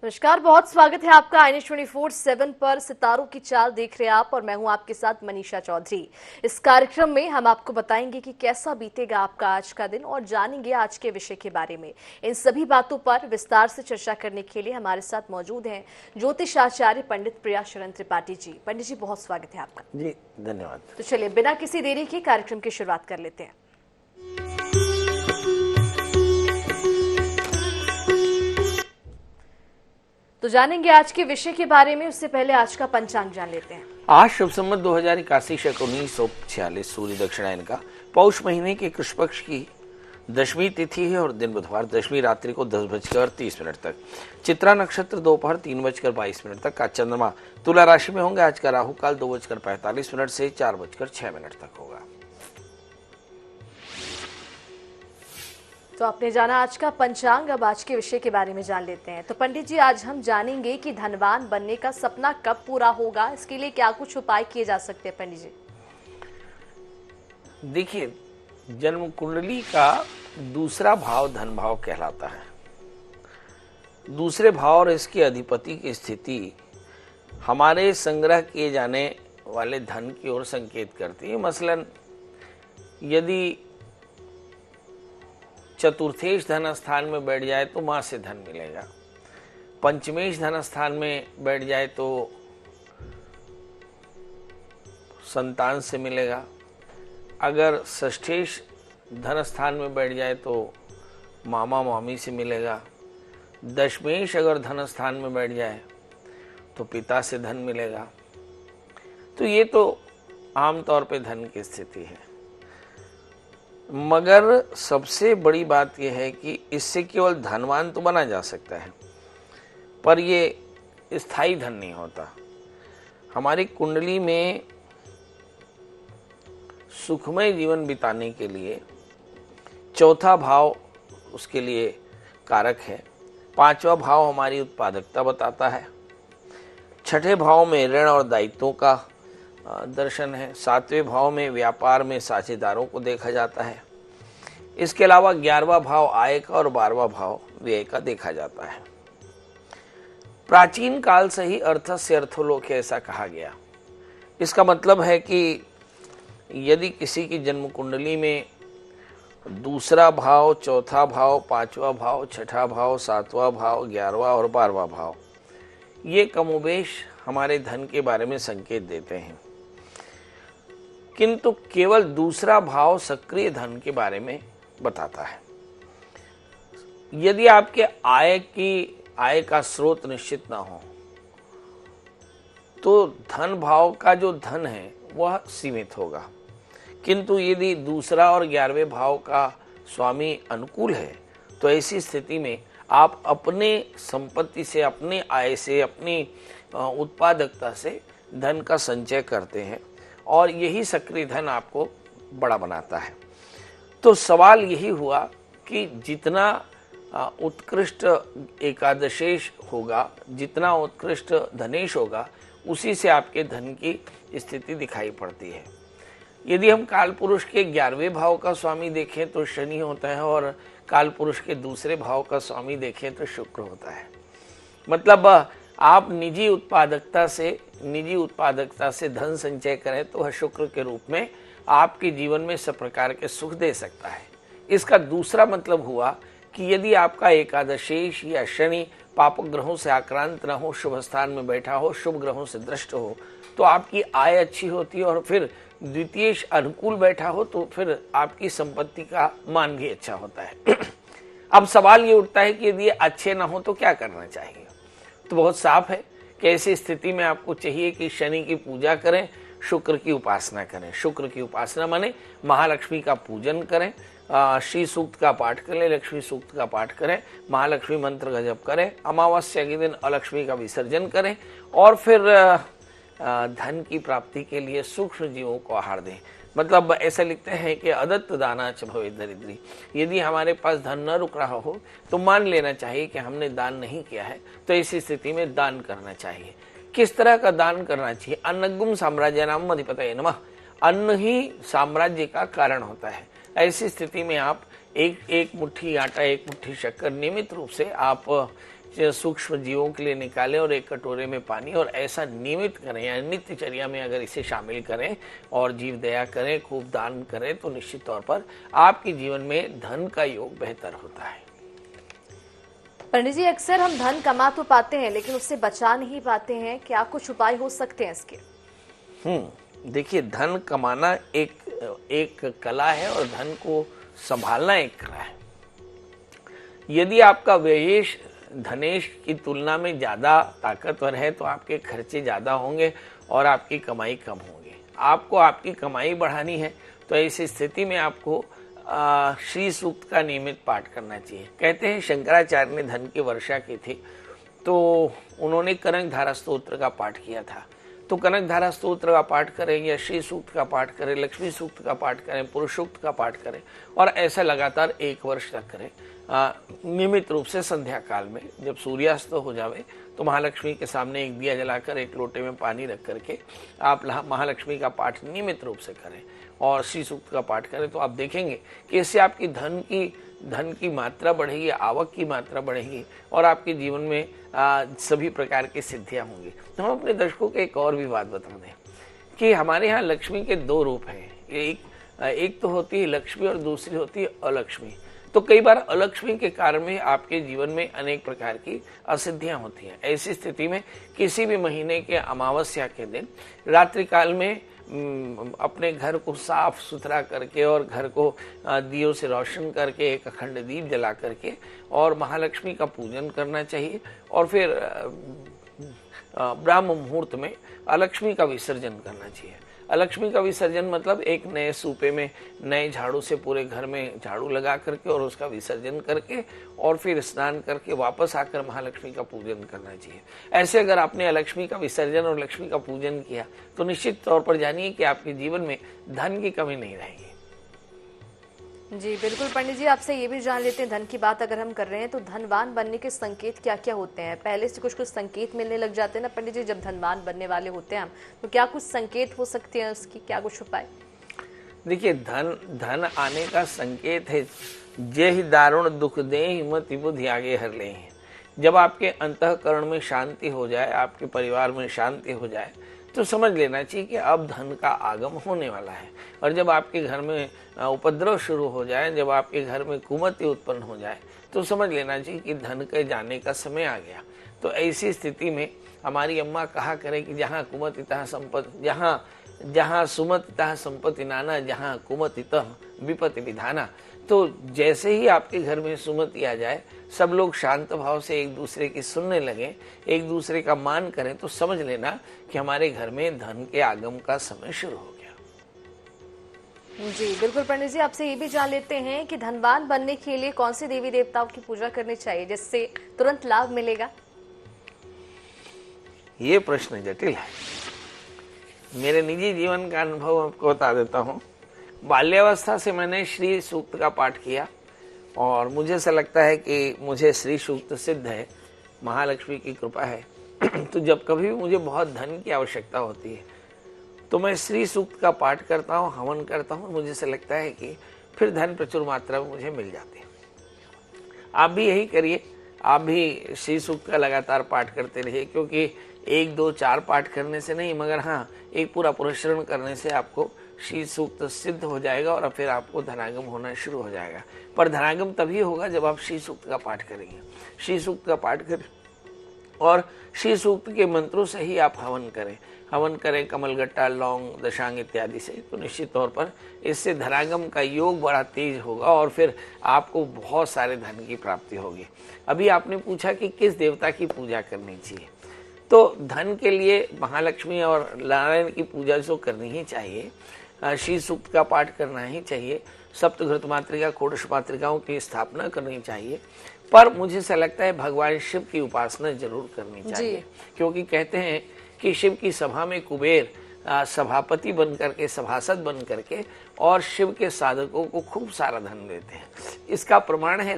नमस्कार, बहुत स्वागत है आपका आईएनएच 24/7 पर। सितारों की चाल देख रहे हैं आप और मैं हूं आपके साथ मनीषा चौधरी। इस कार्यक्रम में हम आपको बताएंगे कि कैसा बीतेगा आपका आज का दिन और जानेंगे आज के विषय के बारे में। इन सभी बातों पर विस्तार से चर्चा करने के लिए हमारे साथ मौजूद हैं ज्योतिष आचार्य पंडित प्रिया शरण त्रिपाठी जी। पंडित जी, बहुत स्वागत है आपका। जी धन्यवाद। तो चलिए बिना किसी देरी के कार्यक्रम की शुरुआत कर लेते हैं। तो जानेंगे आज के विषय के बारे में, उससे पहले आज का पंचांग जान लेते हैं। आज शुभ संवत 2081 शक 1946 सूर्य दक्षिणायन का पौष महीने के कृष्ण पक्ष की दशमी तिथि है और दिन बुधवार। दशमी रात्रि को 10:30 तक। चित्रा नक्षत्र दोपहर 3:22 तक का। चंद्रमा तुला राशि में होंगे। आज का राहु काल 2:45 से 4:06 तक होगा। तो आपने जाना आज का पंचांग, अब आज के विषय के बारे में जान लेते हैं। तो पंडित जी, आज हम जानेंगे कि धनवान बनने का सपना कब पूरा होगा, इसके लिए क्या कुछ उपाय किए जा सकते हैं पंडित जी? देखिए, जन्म कुंडली का दूसरा भाव धन भाव कहलाता है। दूसरे भाव और इसके अधिपति की स्थिति हमारे संग्रह किए जाने वाले धन की ओर संकेत करती है। मसलन यदि चतुर्थेश धन स्थान में बैठ जाए तो मां से धन मिलेगा। पंचमेश धन स्थान में बैठ जाए तो संतान से मिलेगा। अगर षष्ठेश धन स्थान में बैठ जाए तो मामा मामी से मिलेगा। दशमेश अगर धन स्थान में बैठ जाए तो पिता से धन मिलेगा। तो ये तो आमतौर पे धन की स्थिति है, मगर सबसे बड़ी बात यह है कि इससे केवल धनवान तो बना जा सकता है, पर ये स्थायी धन नहीं होता। हमारी कुंडली में सुखमय जीवन बिताने के लिए चौथा भाव उसके लिए कारक है। पांचवा भाव हमारी उत्पादकता बताता है। छठे भाव में ऋण और दायित्वों का दर्शन है। सातवें भाव में व्यापार में साझेदारों को देखा जाता है। इसके अलावा 11वां भाव आय का और 12वां भाव व्यय का देखा जाता है। प्राचीन काल से ही अर्थस्य अर्थोलोक ऐसा कहा गया। इसका मतलब है कि यदि किसी की जन्म कुंडली में दूसरा भाव, चौथा भाव, पांचवा भाव, छठा भाव, सातवां भाव, 11वां और 12वां भाव ये कमोबेश हमारे धन के बारे में संकेत देते हैं, किंतु केवल दूसरा भाव सक्रिय धन के बारे में बताता है। यदि आपके आय का स्रोत निश्चित ना हो तो धन भाव का जो धन है वह सीमित होगा, किंतु यदि दूसरा और 11वें भाव का स्वामी अनुकूल है तो ऐसी स्थिति में आप अपने संपत्ति से, अपने आय से, अपनी उत्पादकता से धन का संचय करते हैं और यही सक्रिय धन आपको बड़ा बनाता है। तो सवाल यही हुआ कि जितना उत्कृष्ट एकादशेश होगा, जितना उत्कृष्ट धनेश होगा, उसी से आपके धन की स्थिति दिखाई पड़ती है। यदि हम काल पुरुष के 11वें भाव का स्वामी देखें तो शनि होता है और काल पुरुष के दूसरे भाव का स्वामी देखें तो शुक्र होता है। मतलब आप निजी उत्पादकता से धन संचय करें तो वह शुक्र के रूप में आपके जीवन में सब प्रकार के सुख दे सकता है। इसका दूसरा मतलब हुआ कि यदि आपका एकादशेश या शनि पाप ग्रहों से आक्रांत न हो, शुभ स्थान में बैठा हो, शुभ ग्रहों से दृष्ट हो, तो आपकी आय अच्छी होती है और फिर द्वितीय अनुकूल बैठा हो तो फिर आपकी संपत्ति का मान भी अच्छा होता है। अब सवाल ये उठता है कि यदि अच्छे ना हो तो क्या करना चाहिए? तो बहुत साफ है कि ऐसी स्थिति में आपको चाहिए कि शनि की पूजा करें, शुक्र की उपासना करें। शुक्र की उपासना माने महालक्ष्मी का पूजन करें, श्री सूक्त का पाठ करें, लक्ष्मी सूक्त का पाठ करें, महालक्ष्मी मंत्र का जप करें, अमावस्या के दिन अलक्ष्मी का विसर्जन करें और फिर धन की प्राप्ति के लिए सूक्ष्म जीवों को आहार दें। मतलब ऐसा लिखते हैं कि अदत्त दाना च भवे दरिद्री। यदि हमारे पास धन न रुक रहा हो तो मान लेना चाहिए कि हमने दान नहीं किया है, तो ऐसी स्थिति में दान करना चाहिए। किस तरह का दान करना चाहिए? अन्नगुम साम्राज्य नाम अधिपतये नमः। अन्न ही साम्राज्य का कारण होता है। ऐसी स्थिति में आप एक मुट्ठी आटा, एक मुट्ठी शक्कर नियमित रूप से आप सूक्ष्म जीवों के लिए निकालें और एक कटोरे में पानी, और ऐसा नियमित करें या नित्यचर्या में अगर इसे शामिल करें और जीव दया करें, खूब दान करें, तो निश्चित तौर पर आपके जीवन में धन का योग बेहतर होता है। पंडित जी, अक्सर हम धन कमा तो पाते हैं लेकिन उससे बचा नहीं पाते हैं, क्या कुछ उपाय हो सकते हैं इसके? देखिए, धन कमाना एक कला है और धन को संभालना एक कला है। यदि आपका व्ययेश धनेश की तुलना में ज्यादा ताकतवर है तो आपके खर्चे ज्यादा होंगे और आपकी कमाई कम होगी। आपको आपकी कमाई बढ़ानी है तो ऐसी स्थिति में आपको श्री सूक्त का नियमित पाठ करना चाहिए। कहते हैं शंकराचार्य ने धन की वर्षा की थी तो उन्होंने कनक धारा स्तोत्र का पाठ किया था। तो कनक धारा स्तोत्र का पाठ करें या श्री सूक्त का पाठ करें, लक्ष्मी सूक्त का पाठ करें, पुरुष सूक्त का पाठ करें और ऐसा लगातार 1 वर्ष तक करें। नियमित रूप से संध्या काल में जब सूर्यास्त हो जावे तो महालक्ष्मी के सामने एक दिया जलाकर एक लोटे में पानी रख करके आप महालक्ष्मी का पाठ नियमित रूप से करें और श्री सूक्त का पाठ करें, तो आप देखेंगे कि इससे आपकी धन की मात्रा बढ़ेगी, आवक की मात्रा बढ़ेगी और आपके जीवन में सभी प्रकार की सिद्धियां होंगी। तो हम अपने दर्शकों को एक और भी बात बता दें कि हमारे यहाँ लक्ष्मी के 2 रूप हैं। एक तो होती है लक्ष्मी और दूसरी होती है अलक्ष्मी। तो कई बार अलक्ष्मी के कारण में आपके जीवन में अनेक प्रकार की असिद्धियां होती हैं। ऐसी स्थिति में किसी भी महीने के अमावस्या के दिन रात्रि काल में अपने घर को साफ सुथरा करके और घर को दियों से रोशन करके एक अखंड दीप जला करके और महालक्ष्मी का पूजन करना चाहिए और फिर ब्राह्म मुहूर्त में अलक्ष्मी का विसर्जन करना चाहिए। अलक्ष्मी का विसर्जन मतलब एक नए सूपे में नए झाड़ू से पूरे घर में झाड़ू लगा करके और उसका विसर्जन करके और फिर स्नान करके वापस आकर महालक्ष्मी का पूजन करना चाहिए। ऐसे अगर आपने अलक्ष्मी का विसर्जन और लक्ष्मी का पूजन किया तो निश्चित तौर पर जानिए कि आपके जीवन में धन की कमी नहीं रहेगी। जी बिल्कुल पंडित जी, आपसे ये भी जान लेते हैं, धन की बात अगर हम कर रहे हैं तो धनवान बनने के संकेत क्या क्या होते हैं? पहले से कुछ संकेत मिलने लग जाते हैं ना पंडित जी, जब धनवान बनने वाले होते हैं हम, तो क्या कुछ संकेत हो सकते हैं उसकी, क्या कुछ उपाय? देखिए, धन आने का संकेत है जे ही दारुण दुख दे हिम्मत बुद्धि आगे हर ले। जब आपके अंतःकरण में शांति हो जाए, आपके परिवार में शांति हो जाए तो समझ लेना चाहिए कि अब धन का आगम होने वाला है। और जब आपके घर में उपद्रव शुरू हो जाए, जब आपके घर में कुमति उत्पन्न हो जाए तो समझ लेना चाहिए कि धन के जाने का समय आ गया। तो ऐसी स्थिति में हमारी अम्मा कहा करे कि जहाँ कुमति तहाँ संपत्ति, जहाँ सुमति तहाँ संपत्ति नाना, जहाँ कुमति तहाँ विपत्ति विधाना। तो जैसे ही आपके घर में सुमति आ जाए, सब लोग शांत भाव से एक दूसरे की सुनने लगे, एक दूसरे का मान करें, तो समझ लेना कि हमारे घर में धन के आगम का समय शुरू हो गया। जी बिल्कुल पंडित जी, आपसे ये भी जान लेते हैं कि धनवान बनने के लिए कौन से देवी देवताओं की पूजा करनी चाहिए जिससे तुरंत लाभ मिलेगा? ये प्रश्न जटिल है। मेरे निजी जीवन का अनुभव आपको बता देता हूँ। बाल्यावस्था से मैंने श्री सूक्त का पाठ किया और मुझे ऐसा लगता है कि मुझे श्री सूक्त सिद्ध है, महालक्ष्मी की कृपा है। तो जब कभी भी मुझे बहुत धन की आवश्यकता होती है तो मैं श्री सूक्त का पाठ करता हूँ, हवन करता हूँ। मुझे ऐसा लगता है कि फिर धन प्रचुर मात्रा में मुझे मिल जाती है। आप भी यही करिए, आप भी श्री सूक्त का लगातार पाठ करते रहिए, क्योंकि 1, 2, 4 पाठ करने से नहीं, मगर हाँ, एक पूरा पुरस्करण करने से आपको श्री सूक्त सिद्ध हो जाएगा और फिर आपको धनागम होना शुरू हो जाएगा। पर धनागम तभी होगा जब आप श्री सूक्त का पाठ करेंगे। श्री सूक्त का पाठ करें और श्री सूक्त के मंत्रों से ही आप हवन करें कमलगट्टा, लौंग, दशांग इत्यादि से, तो निश्चित तौर पर इससे धनागम का योग बड़ा तेज होगा और फिर आपको बहुत सारे धन की प्राप्ति होगी। अभी आपने पूछा कि किस देवता की पूजा करनी चाहिए, तो धन के लिए महालक्ष्मी और नारायण की पूजा जो करनी ही चाहिए, श्री सूक्त का पाठ करना ही चाहिए, सप्तघृत मातृका, षोडश मातृकाओं की स्थापना करनी चाहिए। पर मुझे ऐसा लगता है भगवान शिव की उपासना जरूर करनी चाहिए, क्योंकि कहते हैं कि शिव की सभा में कुबेर सभापति बन करके, सभासद बन करके और शिव के साधकों को खूब सारा धन देते हैं। इसका प्रमाण है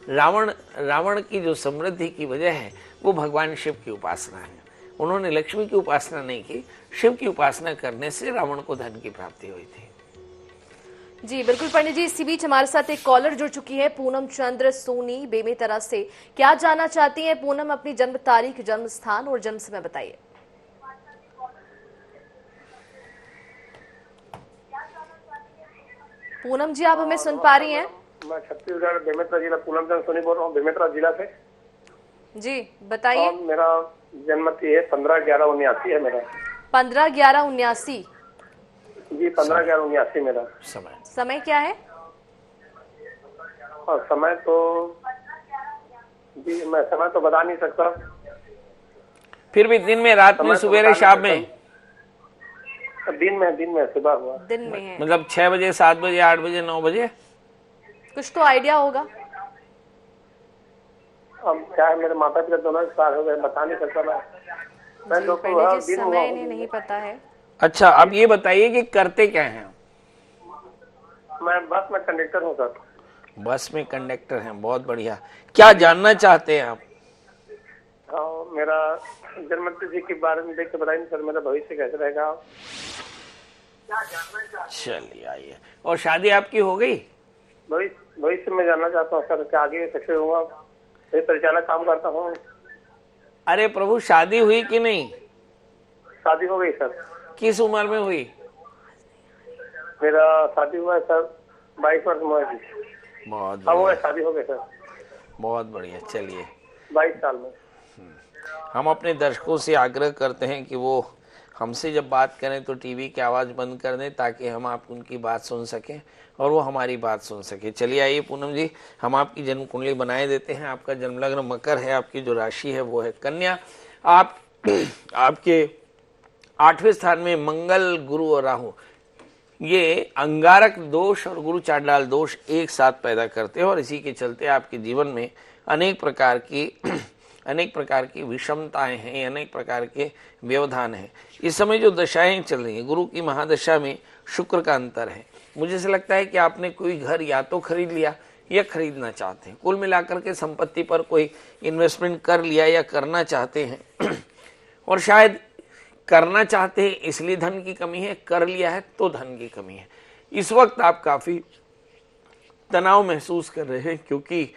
रावण की जो समृद्धि की वजह है वो भगवान शिव की उपासना है। उन्होंने लक्ष्मी की उपासना नहीं की, शिव की उपासना करने से रावण को धन की प्राप्ति हुई थी। जी बिल्कुल पंडित जी, इसी बीच हमारे साथ एक कॉलर जुड़ चुकी है, पूनम चंद्र सोनी बेमेतरा से। क्या जानना चाहती हैं पूनम? अपनी जन्म तारीख, जन्म स्थान और जन्म समय बताइए। पूनम जी, आप हमें सुन पा रही हैं? मैं छत्तीसगढ़ बेमेतरा जिला पूनम चंद्र सोनी बोल रहा हूँ, बेमेतरा जिला से। जी बताइए। और मेरा जन्म तिथि है 15/11/79 है मेरा। 15/11/79। जी 15/11/79 मेरा समय क्या है? और समय तो जी मैं समय तो बता नहीं सकता। फिर भी दिन में, रात में, समय तो सवेरे, बता शाम नहीं में? सकता। दिन में सुबह हुआ। दिन में है। मतलब 6 बजे, 7 बजे, 8 बजे, 9 बजे? कुछ तो आइडिया होगा। अब क्या है, मेरे माता पिता दोनों एक्सपायर हो गए, बता नहीं सकता मैं जी तो पंडित जी, दिन समय हुआ इन्हें नहीं पता है। अच्छा, अब ये बताइए कि करते क्या हैं? मैं बस में कंडक्टर हूँ सर। बस में कंडक्टर हैं, बहुत बढ़िया। क्या जानना चाहते हैं आप? हाँ, मेरा जन्म तिथि के बारे में देख के बताइए सर, मेरा भविष्य कैसे रहेगा। चलिए आइए। और शादी आपकी हो गई? भविष्य में जानना चाहता हूँ सर, क्या आगे सक्सेस हुआ। मैं परिचालक काम करता हूँ। अरे प्रभु, शादी हुई कि नहीं? शादी हो गई सर। किस उम्र में हुई? मेरा शादी हुआ है सर 22 वर्ष में हुआ। बहुत हाँ हुआ, बढ़िया, शादी हो गई सर बहुत बढ़िया। चलिए, 22 साल में। हम अपने दर्शकों से आग्रह करते हैं कि वो हमसे जब बात करें तो टीवी की आवाज़ बंद कर दें, ताकि हम आप उनकी बात सुन सकें और वो हमारी बात सुन सके। चलिए आइए पूनम जी, हम आपकी जन्म कुंडली बनाए देते हैं। आपका जन्म लग्न मकर है, आपकी जो राशि है वो है कन्या। आप आपके 8वें स्थान में मंगल, गुरु और राहु, ये अंगारक दोष और गुरु चांडाल दोष एक साथ पैदा करते हैं, और इसी के चलते आपके जीवन में अनेक प्रकार की विषमताएं हैं, अनेक प्रकार के व्यवधान हैं। इस समय जो दशाएं चल रही हैं, गुरु की महादशा में शुक्र का अंतर है। मुझे ऐसा लगता है कि आपने कोई घर या तो खरीद लिया या खरीदना चाहते हैं। कुल मिलाकर के संपत्ति पर कोई इन्वेस्टमेंट कर लिया या करना चाहते हैं और शायद करना चाहते हैं इसलिए धन की कमी है, कर लिया है तो धन की कमी है। इस वक्त आप काफी तनाव महसूस कर रहे हैं, क्योंकि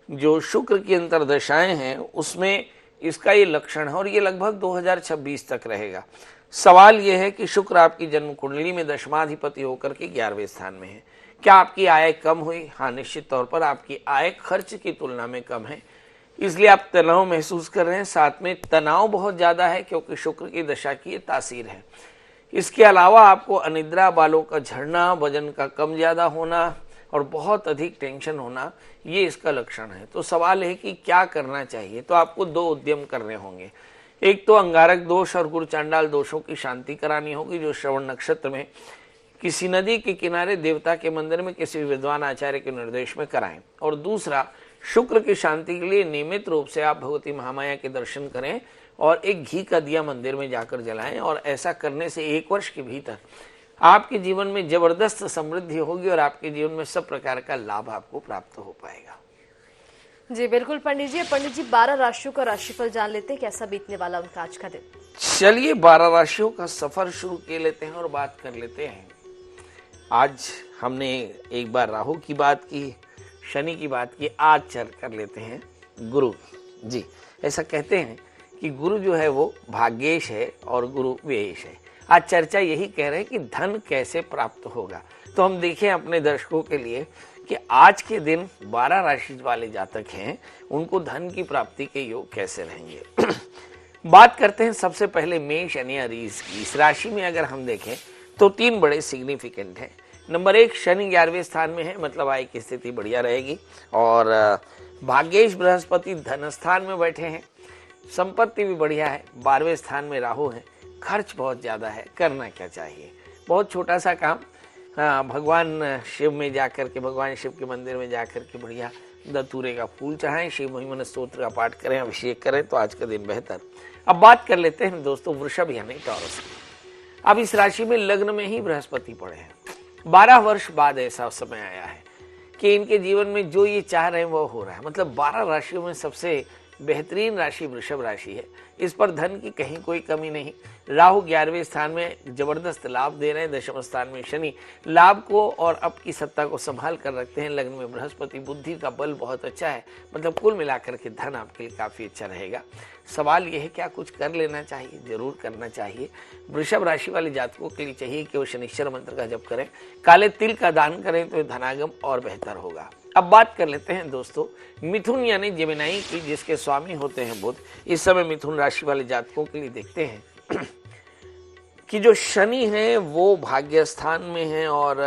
जो शुक्र की अंतर्दशाएं हैं उसमें इसका ये लक्षण है, और ये लगभग 2026 तक रहेगा। सवाल यह है कि शुक्र आपकी जन्म कुंडली में दशमाधिपति होकर के 11वें स्थान में है। क्या आपकी आय कम हुई? हाँ, निश्चित तौर पर आपकी आय खर्च की तुलना में कम है, इसलिए आप तनाव महसूस कर रहे हैं। साथ में तनाव बहुत ज्यादा है, क्योंकि शुक्र की दशा की ये तासीर है। इसके अलावा आपको अनिद्रा, बालों का झड़ना, वजन का कम ज्यादा होना और बहुत अधिक टेंशन होना, ये इसका लक्षण है। तो सवाल है कि क्या करना चाहिए। तो आपको 2 उद्यम करने होंगे। एक तो अंगारक दोष और गुरु चांडाल दोषों की शांति करानी होगी, जो श्रवण नक्षत्र में किसी नदी के किनारे देवता के मंदिर में किसी विद्वान आचार्य के निर्देश में कराएं। और दूसरा, शुक्र की शांति के लिए नियमित रूप से आप भगवती महामाया के दर्शन करें और एक घी का दिया मंदिर में जाकर जलाएं। और ऐसा करने से 1 वर्ष के भीतर आपके जीवन में जबरदस्त समृद्धि होगी और आपके जीवन में सब प्रकार का लाभ आपको प्राप्त हो पाएगा। जी बिल्कुल पंडित जी। पंडित जी, 12 राशियों का राशिफल जान लेते हैं, कैसा बीतने वाला उनका आज का दिन। चलिए 12 राशियों का सफर शुरू किए लेते हैं और बात कर लेते हैं। आज हमने एक बार राहु की बात की, शनि की बात की, आज कर लेते हैं गुरु जी। ऐसा कहते हैं कि गुरु जो है वो भाग्येश है और गुरु व्ययेश है। आज चर्चा यही कह रहे हैं कि धन कैसे प्राप्त होगा। तो हम देखें अपने दर्शकों के लिए कि आज के दिन 12 राशि वाले जातक हैं, उनको धन की प्राप्ति के योग कैसे रहेंगे। बात करते हैं सबसे पहले मेष यानी अरीज की। इस राशि में अगर हम देखें तो 3 बड़े सिग्निफिकेंट हैं। नंबर 1, शनि 11वें स्थान में है, मतलब आय की स्थिति बढ़िया रहेगी। और भाग्येश बृहस्पति धन स्थान में बैठे हैं, संपत्ति भी बढ़िया है। 12वें स्थान में राहु है, खर्च बहुत ज्यादा है। करना क्या चाहिए? बहुत छोटा सा काम, भगवान शिव में जाकर के, भगवान शिव के मंदिर में जाकर के बढ़िया धतूरे का फूल चढ़ाएं, शिव महिमन स्तोत्र का पाठ करें, अभिषेक करें, तो आज का दिन बेहतर। अब बात कर लेते हैं दोस्तों वृषभ यानी टॉरस की। अब इस राशि में लग्न में ही बृहस्पति पड़े हैं। 12 वर्ष बाद ऐसा समय आया है कि इनके जीवन में जो ये चाह रहे हैं वो हो रहा है। मतलब 12 राशियों में सबसे बेहतरीन राशि वृषभ राशि है। इस पर धन की कहीं कोई कमी नहीं। राहु 11वें स्थान में जबरदस्त लाभ दे रहे हैं। दशम स्थान में शनि लाभ को और अपनी सत्ता को संभाल कर रखते हैं। लग्न में बृहस्पति, बुद्धि का बल बहुत अच्छा है। मतलब कुल मिलाकर के धन आपके लिए काफी अच्छा रहेगा। सवाल यह है क्या कुछ कर लेना चाहिए? जरूर करना चाहिए। वृषभ राशि वाले जातकों के लिए चाहिए कि वो शनिश्चर मंत्र का जप करें, काले तिल का दान करें तो धनागम और बेहतर होगा। अब बात कर लेते हैं दोस्तों मिथुन यानी जेमिनी की, जिसके स्वामी होते हैं बुध। इस समय मिथुन राशि वाले जातकों के लिए देखते हैं कि जो शनि है वो भाग्य स्थान में है और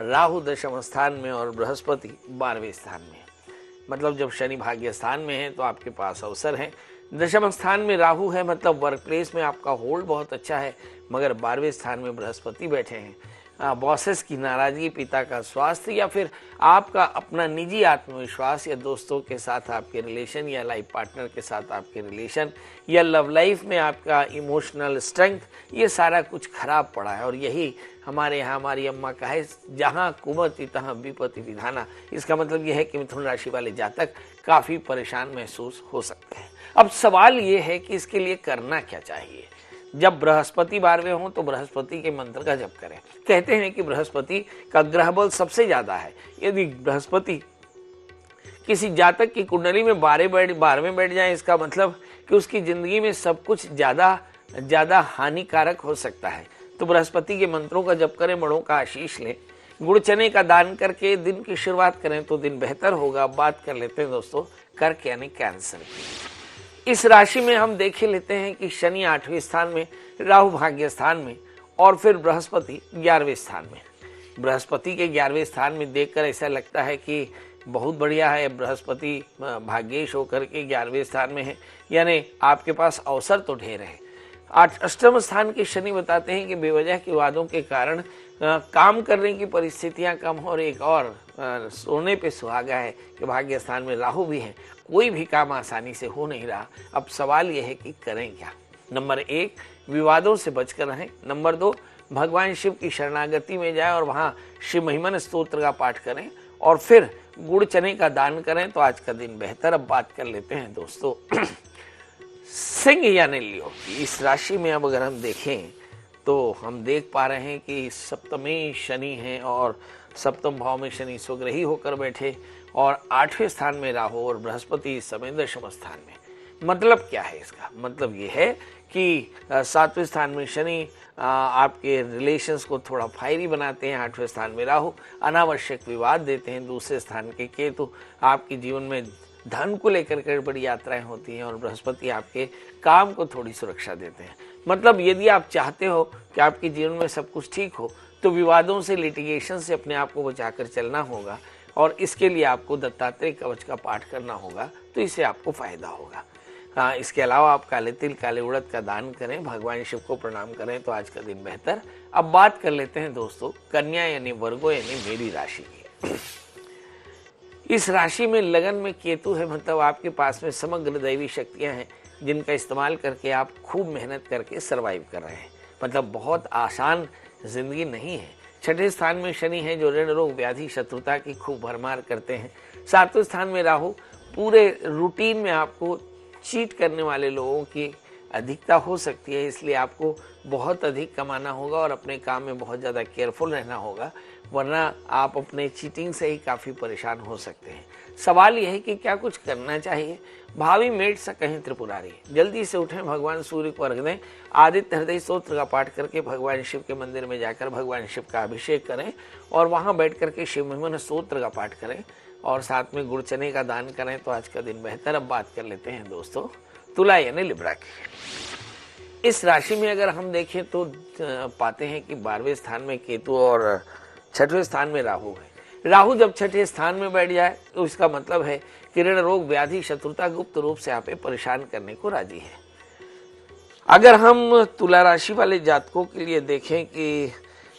राहु दशम स्थान में और बृहस्पति 12वें स्थान में। मतलब जब शनि भाग्य स्थान में है तो आपके पास अवसर है। दशम स्थान में राहु है, मतलब वर्क प्लेस में आपका होल्ड बहुत अच्छा है। मगर 12वें स्थान में बृहस्पति बैठे हैं। बॉसेस की नाराजगी, पिता का स्वास्थ्य या फिर आपका अपना निजी आत्मविश्वास या दोस्तों के साथ आपके रिलेशन या लाइफ पार्टनर के साथ आपके रिलेशन या लव लाइफ में आपका इमोशनल स्ट्रेंथ, ये सारा कुछ खराब पड़ा है। और यही हमारे यहाँ हमारी अम्मा का है, जहाँ कुमति तहाँ विपत्ति विधाना। इसका मतलब यह है कि मिथुन राशि वाले जातक काफ़ी परेशान महसूस हो सकते हैं। अब सवाल ये है कि इसके लिए करना क्या चाहिए। जब बृहस्पति 12वें हों तो बृहस्पति के मंत्र का जप करें। कहते हैं कि बृहस्पति का ग्रह बल सबसे ज्यादा है। यदि बृहस्पति किसी जातक की कुंडली में 12वें बैठ जाए, इसका मतलब कि उसकी जिंदगी में सब कुछ ज्यादा हानिकारक हो सकता है। तो बृहस्पति के मंत्रों का जप करें, बड़ों का आशीष लें, गुड़ चने का दान करके दिन की शुरुआत करें तो दिन बेहतर होगा। बात कर लेते हैं दोस्तों कर्क यानी कैंसर की। इस राशि में हम देख ही लेते हैं कि शनि 8वें स्थान में, राहु भाग्य स्थान में और फिर बृहस्पति 11वें स्थान में। बृहस्पति के 11वें स्थान में देखकर ऐसा लगता है कि बहुत बढ़िया है, बृहस्पति भाग्येश होकर के 11वें स्थान में है, यानी आपके पास अवसर तो ढेर है। अष्टम स्थान के शनि बताते हैं कि बेवजह के वादों के कारण काम करने की परिस्थितियां कम हो। और एक और सोने पे सुहागा है कि भाग्य स्थान में राहु भी है, कोई भी काम आसानी से हो नहीं रहा। अब सवाल यह है कि करें क्या। नंबर 1 विवादों से बचकर रहें। नंबर 2 भगवान शिव की शरणागति में जाएं और वहां शिव महिमन स्तोत्र का पाठ करें और फिर गुड़ चने का दान करें तो आज का दिन बेहतर। अब बात कर लेते हैं दोस्तों सिंह यानी लियो। इस राशि में अब अगर हम देखें तो हम देख पा रहे हैं कि सप्तमी शनि है और सप्तम भाव में शनि स्वग्रही होकर बैठे और 8वें स्थान में राहु और बृहस्पति इस समय दशम स्थान में। मतलब क्या है इसका? मतलब ये है कि 7वें स्थान में शनि आपके रिलेशंस को थोड़ा फायरी बनाते हैं। 8वें स्थान में राहु अनावश्यक विवाद देते हैं। दूसरे स्थान के केतु आपके जीवन में धन को लेकर के बड़ी यात्राएं होती हैं और बृहस्पति आपके काम को थोड़ी सुरक्षा देते हैं। मतलब यदि आप चाहते हो कि आपके जीवन में सब कुछ ठीक हो तो विवादों से, लिटिगेशन से अपने आप को बचाकर चलना होगा और इसके लिए आपको दत्तात्रेय कवच का पाठ करना होगा, तो इससे आपको फायदा होगा। हाँ, इसके अलावा आप काले तिल, काले उड़द का दान करें, भगवान शिव को प्रणाम करें तो आज का दिन बेहतर। अब बात कर लेते हैं दोस्तों कन्या यानी वर्गो यानी मेरी राशि की। इस राशि में लगन में केतु है, मतलब आपके पास में समग्र दैवी शक्तियां हैं जिनका इस्तेमाल करके आप खूब मेहनत करके सरवाइव कर रहे हैं। मतलब बहुत आसान जिंदगी नहीं है। 6ठे स्थान में शनि है जो ऋण, रोग, व्याधि, शत्रुता की खूब भरमार करते हैं। 7वें स्थान में राहु पूरे रूटीन में आपको चीट करने वाले लोगों की अधिकता हो सकती है, इसलिए आपको बहुत अधिक कमाना होगा और अपने काम में बहुत ज़्यादा केयरफुल रहना होगा, वरना आप अपने चीटिंग से ही काफ़ी परेशान हो सकते हैं। सवाल यह है कि क्या कुछ करना चाहिए। भावी मेट सा कहीं त्रिपुरारी, जल्दी से उठें, भगवान सूर्य को अर्घ दें, आदित्य हृदय स्तोत्र का पाठ करके भगवान शिव के मंदिर में जाकर भगवान शिव का अभिषेक करें और वहां बैठ करके शिव महिमन स्तोत्र का पाठ करें और साथ में गुड़ चने का दान करें तो आज का दिन बेहतर। अब बात कर लेते हैं दोस्तों तुला यानी लिब्रा की। इस राशि में अगर हम देखें तो पाते हैं कि 12वें स्थान में केतु और 6ठे स्थान में राहु है। राहु जब 6ठे स्थान में बैठ जाए तो इसका मतलब है कि ऋण, रोग, व्याधि, शत्रुता गुप्त रूप से आप परेशान करने को राजी है। अगर हम तुला राशि वाले जातकों के लिए देखें कि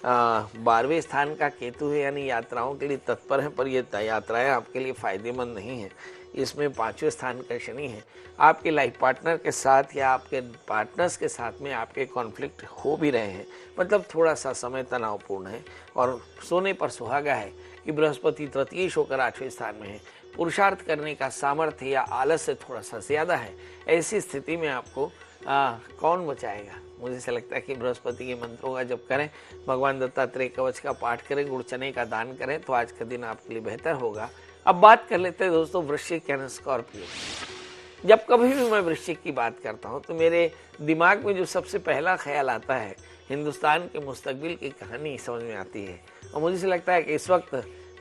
12वें स्थान का केतु है यानी यात्राओं के लिए तत्पर है, पर ये यात्राएं आपके लिए फायदेमंद नहीं है। इसमें 5वें स्थान का शनि है। आपके लाइफ पार्टनर के साथ या आपके पार्टनर्स के साथ में आपके कॉन्फ्लिक्ट हो भी रहे हैं, मतलब थोड़ा सा समय तनावपूर्ण है। और सोने पर सुहागा है कि बृहस्पति तृतीयेश होकर 8वें स्थान में है, पुरुषार्थ करने का सामर्थ्य या आलस्य थोड़ा सा ज्यादा है। ऐसी स्थिति में आपको कौन बचाएगा? मुझे ऐसा लगता है कि बृहस्पति के मंत्रों का जप करें, भगवान दत्तात्रेय कवच का पाठ करें, गुड़ चने का दान करें, तो आज का दिन आपके लिए बेहतर होगा। अब बात कर लेते हैं दोस्तों वृश्चिक यानी स्कॉर्पियो। जब कभी भी मैं वृश्चिक की बात करता हूँ तो मेरे दिमाग में जो सबसे पहला ख्याल आता है, हिंदुस्तान के मुस्तकबिल की कहानी समझ में आती है। और मुझे ऐसा लगता है कि इस वक्त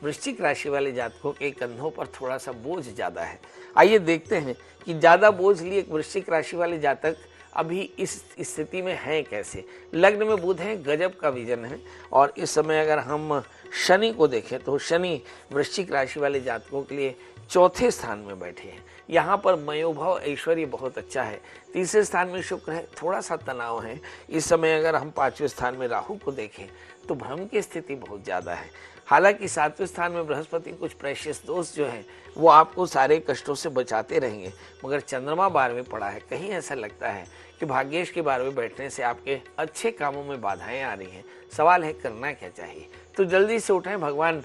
वृश्चिक राशि वाले जातकों के कंधों पर थोड़ा सा बोझ ज़्यादा है। आइए देखते हैं कि ज़्यादा बोझ लिए वृश्चिक राशि वाले जातक अभी इस स्थिति में हैं कैसे। लग्न में बुध है, गजब का विजन है, और इस समय अगर हम शनि को देखें तो शनि वृश्चिक राशि वाले जातकों के लिए चौथे स्थान में बैठे हैं। यहाँ पर मयोभव ऐश्वर्य बहुत अच्छा है। तीसरे स्थान में शुक्र है, थोड़ा सा तनाव है। इस समय अगर हम 5वें स्थान में राहु को देखें तो भ्रम की स्थिति बहुत ज़्यादा है। हालांकि 7वें स्थान में बृहस्पति कुछ प्रेशियस दोस्त जो हैं वो आपको सारे कष्टों से बचाते रहेंगे, मगर चंद्रमा 12वें पड़ा है। कहीं ऐसा लगता है कि भाग्येश के 12वें बैठने से आपके अच्छे कामों में बाधाएं आ रही हैं। सवाल है करना क्या चाहिए? तो जल्दी से उठें, भगवान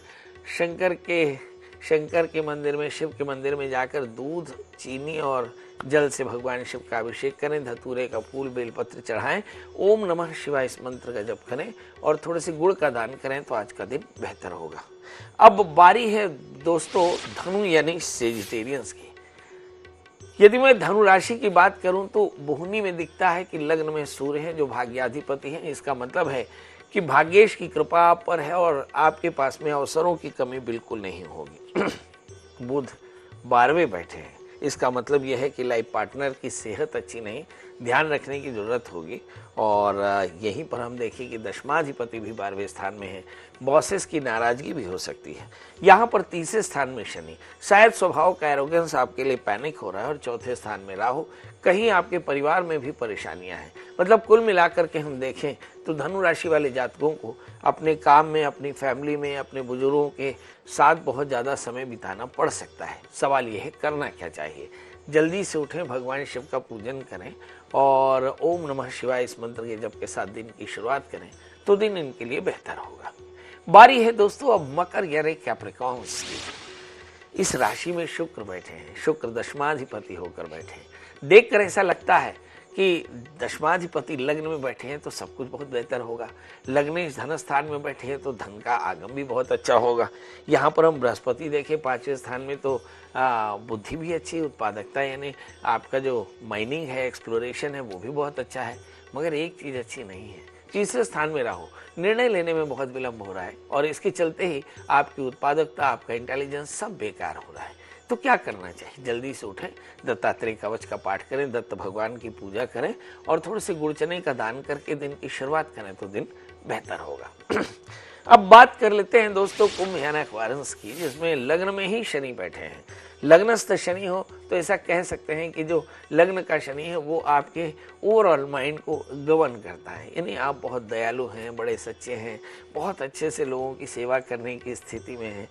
शंकर के मंदिर में, शिव के मंदिर में जाकर दूध, चीनी और जल से भगवान शिव का अभिषेक करें, धतूरे का फूल, बेलपत्र चढ़ाएं, ओम नमः शिवाय इस मंत्र का जप करें और थोड़े से गुड़ का दान करें, तो आज का दिन बेहतर होगा। अब बारी है दोस्तों धनु यानी सेजिटेरियंस की। यदि मैं धनु राशि की बात करूं तो बोहनी में दिखता है कि लग्न में सूर्य है जो भाग्याधिपति है। इसका मतलब है कि भाग्येश की कृपा आप पर है और आपके पास में अवसरों की कमी बिल्कुल नहीं होगी। बुध 12वें बैठे हैं, इसका मतलब यह है कि लाइफ पार्टनर की सेहत अच्छी नहीं, ध्यान रखने की जरूरत होगी। और यहीं पर हम देखें कि दशमाधिपति भी 12वें स्थान में है, बॉसेस की नाराजगी भी हो सकती है। यहाँ पर तीसरे स्थान में शनि, शायद स्वभाव का एरोगेंस आपके लिए पैनिक हो रहा है। और चौथे स्थान में राहु, कहीं आपके परिवार में भी परेशानियां हैं। मतलब कुल मिलाकर के हम देखें तो धनु राशि वाले जातकों को अपने काम में, अपनी फैमिली में, अपने बुजुर्गों के साथ बहुत ज़्यादा समय बिताना पड़ सकता है। सवाल यह है करना क्या चाहिए? जल्दी से उठें, भगवान शिव का पूजन करें और ओम नमः शिवाय इस मंत्र के जप के साथ दिन की शुरुआत करें, तो दिन इनके लिए बेहतर होगा। बारी है दोस्तों अब मकर यानी कैप्रिकॉर्न्स की। इस राशि में शुक्र बैठे हैं, शुक्र दशमाधिपति होकर बैठे हैं। देखकर ऐसा लगता है कि दशमाधिपति लग्न में बैठे हैं तो सब कुछ बहुत बेहतर होगा। लग्नेश धन स्थान में बैठे हैं तो धन का आगम भी बहुत अच्छा होगा। यहाँ पर हम बृहस्पति देखें 5वें स्थान में तो बुद्धि भी अच्छी, उत्पादकता यानी आपका जो माइनिंग है, एक्सप्लोरेशन है, वो भी बहुत अच्छा है। मगर एक चीज़ अच्छी नहीं है, तीसरे स्थान में राहु, निर्णय लेने में बहुत विलंब हो रहा है और इसके चलते ही आपकी उत्पादकता, आपका इंटेलिजेंस सब बेकार हो रहा है। तो क्या करना चाहिए? जल्दी से उठें, दत्तात्रेय कवच का पाठ करें, दत्त भगवान की पूजा करें और थोड़े से गुड़ चने का दान करके दिन की शुरुआत करें, तो दिन बेहतर होगा। अब बात कर लेते हैं दोस्तों कुंभ यानी एक्वारियंस की, जिसमें लग्न में ही शनि बैठे हैं। लग्नस्थ शनि हो तो ऐसा कह सकते हैं कि जो लग्न का शनि है वो आपके ओवरऑल माइंड को गवर्न करता है। यानी आप बहुत दयालु हैं, बड़े सच्चे हैं, बहुत अच्छे से लोगों की सेवा करने की स्थिति में हैं।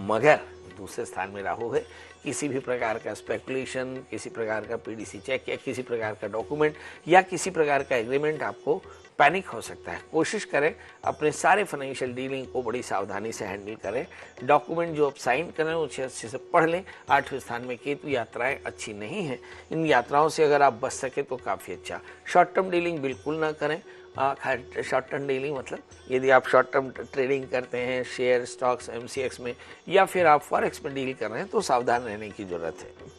मगर दूसरे स्थान में राहु है, किसी भी प्रकार का स्पेकुलेशन, किसी प्रकार का पीडीसी चेक या किसी प्रकार का डॉक्यूमेंट या किसी प्रकार का एग्रीमेंट आपको पैनिक हो सकता है। कोशिश करें अपने सारे फाइनेंशियल डीलिंग को बड़ी सावधानी से हैंडल करें। डॉक्यूमेंट जो आप साइन करें उसे अच्छे से पढ़ लें। 8वें स्थान में केतु, यात्राएं अच्छी नहीं हैं, इन यात्राओं से अगर आप बच सके तो काफ़ी अच्छा। शॉर्ट टर्म डीलिंग बिल्कुल ना करें। शॉर्ट टर्म डीलिंग मतलब यदि आप शॉर्ट टर्म ट्रेडिंग करते हैं शेयर, स्टॉक्स, MCX में या फिर आप फॉरेक्स में डील कर रहे हैं तो सावधान रहने की जरूरत है।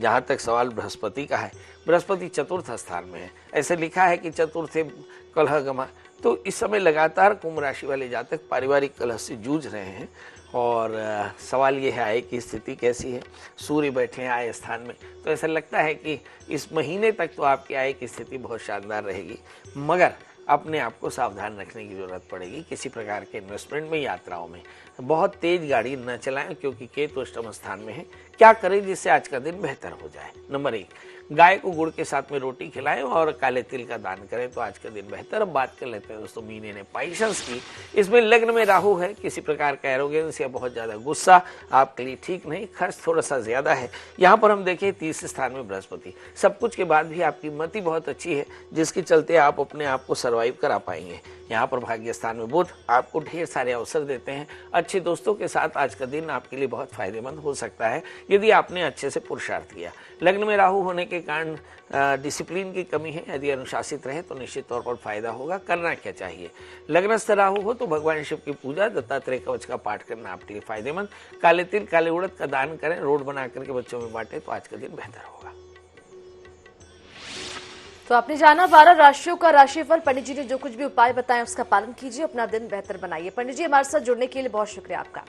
जहाँ तक सवाल बृहस्पति का है, बृहस्पति चतुर्थ स्थान में है। ऐसे लिखा है कि चतुर्थे कलह गमा, तो इस समय लगातार कुंभ राशि वाले जातक पारिवारिक कलह से जूझ रहे हैं। और सवाल ये है आय की स्थिति कैसी है? सूर्य बैठे हैं आय स्थान में, तो ऐसा लगता है कि इस महीने तक तो आपकी आय की स्थिति बहुत शानदार रहेगी, मगर अपने आप को सावधान रखने की जरूरत पड़ेगी। किसी प्रकार के इन्वेस्टमेंट में, यात्राओं में बहुत तेज गाड़ी न चलाएं, क्योंकि केतु अष्टम स्थान में है। क्या करें जिससे आज का दिन बेहतर हो जाए? नंबर 1, गाय को गुड़ के साथ में रोटी खिलाएं और काले तिल का दान करें तो आज का दिन बेहतर। अब बात कर लेते हैं दोस्तों मीने ने पाइशंस की। इसमें लग्न में राहु है, किसी प्रकार का एरोगेंस या बहुत ज्यादा गुस्सा आपके लिए ठीक नहीं, खर्च थोड़ा सा ज्यादा है। यहाँ पर हम देखें 30 स्थान में बृहस्पति, सब कुछ के बाद भी आपकी मति बहुत अच्छी है जिसके चलते आप अपने आप को सर्वाइव करा पाएंगे। यहाँ पर भाग्य स्थान में बुध आपको ढेर सारे अवसर देते हैं। अच्छे दोस्तों के साथ आज का दिन आपके लिए बहुत फायदेमंद हो सकता है यदि आपने अच्छे से पुरुषार्थ किया। लग्न में राहु होने के कारण डिसिप्लिन की कमी है, यदि अनुशासित रहे तो निश्चित तौर पर फायदा होगा। करना क्या चाहिए, लग्नस्थ राहु हो तो भगवान शिव की पूजा, दत्तात्रेय कवच का पाठ करना आपके लिए फायदेमंद। काले तिल काले उड़द का दान करें, रोड बना करके बच्चों में बांटे तो आज का दिन बेहतर होगा। तो आपने जाना 12 राशियों का राशिफल। पंडित जी ने जो कुछ भी उपाय बताए उसका पालन कीजिए, अपना दिन बेहतर बनाइए। पंडित जी हमारे साथ जुड़ने के लिए बहुत शुक्रिया आपका।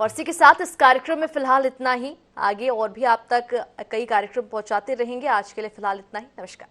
और इसी के साथ इस कार्यक्रम में फिलहाल इतना ही, आगे और भी आप तक कई कार्यक्रम पहुंचाते रहेंगे। आज के लिए फिलहाल इतना ही, नमस्कार।